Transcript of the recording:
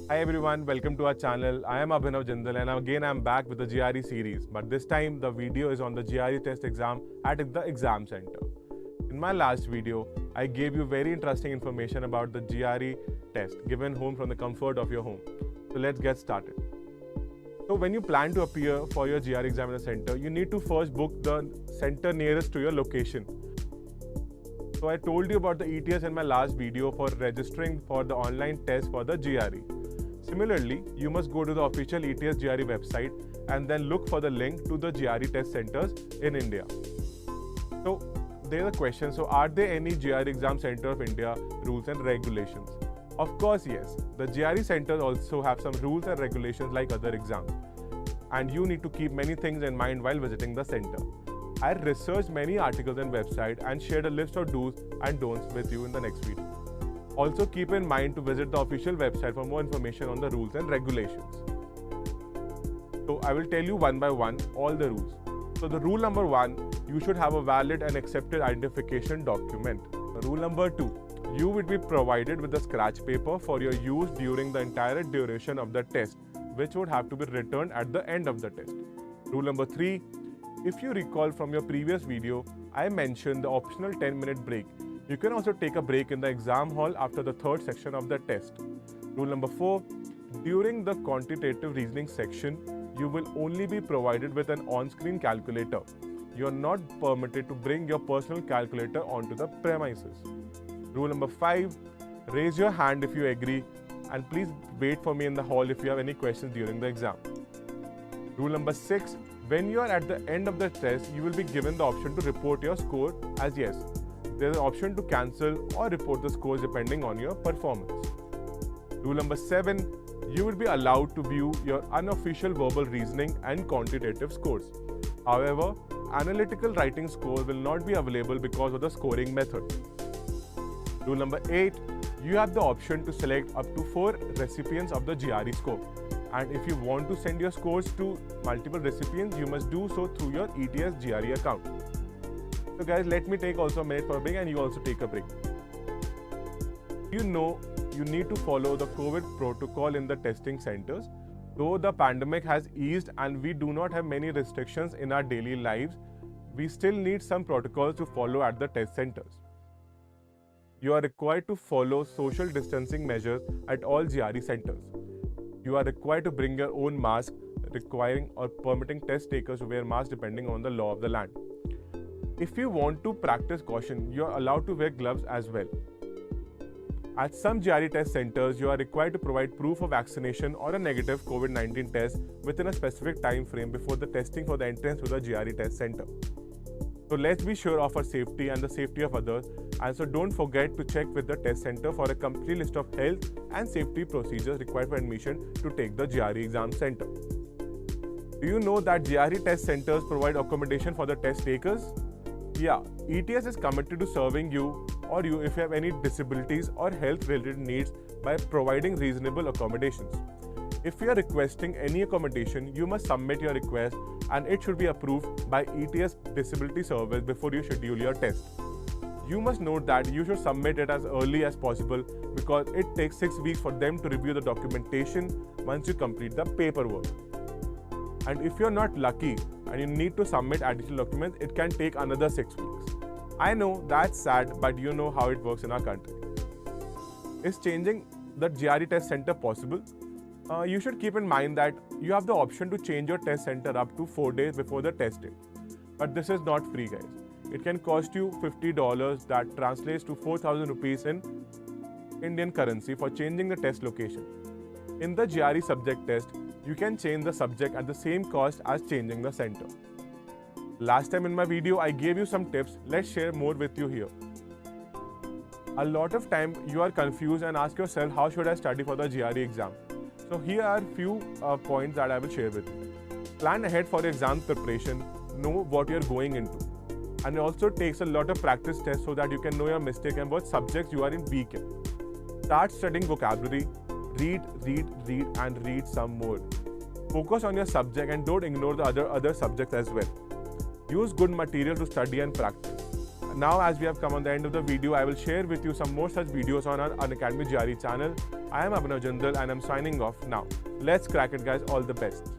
Hi everyone, welcome to our channel. I am Abhinav Jindal and again I am back with the GRE series, but this time the video is on the GRE test exam at the exam center. In my last video, I gave you very interesting information about the GRE test given home from the comfort of your home. So let's get started. So when you plan to appear for your GRE exam in a center, you need to first book the center nearest to your location. So I told you about the ETS in my last video for registering for the online test for the GRE. Similarly, you must go to the official ETS GRE website and then look for the link to the GRE test centers in India. So there's a question, so are there any GRE exam center of India rules and regulations? Of course, yes. The GRE centers also have some rules and regulations like other exams. And you need to keep many things in mind while visiting the center. I researched many articles and websites and shared a list of do's and don'ts with you in the next video. Also keep in mind to visit the official website for more information on the rules and regulations. So I will tell you one by one all the rules. So the rule number 1, you should have a valid and accepted identification document. Rule number 2, you will be provided with a scratch paper for your use during the entire duration of the test, which would have to be returned at the end of the test. Rule number 3, if you recall from your previous video, I mentioned the optional 10-minute break. You can also take a break in the exam hall after the third section of the test. Rule number 4, during the quantitative reasoning section, you will only be provided with an on-screen calculator. You are not permitted to bring your personal calculator onto the premises. Rule number 5, raise your hand if you agree and please wait for me in the hall if you have any questions during the exam. Rule number 6, when you are at the end of the test, you will be given the option to report your score as yes. There is an option to cancel or report the scores depending on your performance. Rule number 7, you will be allowed to view your unofficial verbal reasoning and quantitative scores. However, analytical writing score will not be available because of the scoring method. Rule number 8, you have the option to select up to 4 recipients of the GRE score. And if you want to send your scores to multiple recipients, you must do so through your ETS GRE account. So guys, let me take also a minute for a break and you also take a break. You know you need to follow the COVID protocol in the testing centers. Though the pandemic has eased and we do not have many restrictions in our daily lives, we still need some protocols to follow at the test centers. You are required to follow social distancing measures at all GRE centers. You are required to bring your own mask, requiring or permitting test takers to wear masks depending on the law of the land. If you want to practice caution, you are allowed to wear gloves as well. At some GRE test centers, you are required to provide proof of vaccination or a negative COVID-19 test within a specific time frame before the testing for the entrance to the GRE test center. So let's be sure of our safety and the safety of others, and so don't forget to check with the test center for a complete list of health and safety procedures required for admission to take the GRE exam center. Do you know that GRE test centers provide accommodation for the test takers? Yeah, ETS is committed to serving you or you if you have any disabilities or health-related needs by providing reasonable accommodations. If you are requesting any accommodation, you must submit your request and it should be approved by ETS Disability Service before you schedule your test. You must note that you should submit it as early as possible because it takes 6 weeks for them to review the documentation once you complete the paperwork. And if you're not lucky and you need to submit additional documents, it can take another 6 weeks. I know that's sad, but you know how it works in our country. Is changing the GRE test center possible? You should keep in mind that you have the option to change your test center up to 4 days before the test date. But this is not free, guys. It can cost you $50, that translates to 4,000 rupees in Indian currency for changing the test location. In the GRE subject test, you can change the subject at the same cost as changing the center. Last time in my video, I gave you some tips. Let's share more with you here. A lot of time you are confused and ask yourself, how should I study for the GRE exam? So here are few points that I will share with you. Plan ahead for your exam preparation. Know what you're going into. And it also takes a lot of practice tests so that you can know your mistake and what subjects you are weak in. Start studying vocabulary. Read and read some more. Focus on your subject and don't ignore the other subjects as well. Use good material to study and practice. now as we have come on the end of the video, I will share with you some more such videos on our Unacademy GRE channel. I am Abhinav Jindal and I'm signing off now. Let's crack it, guys. All the best.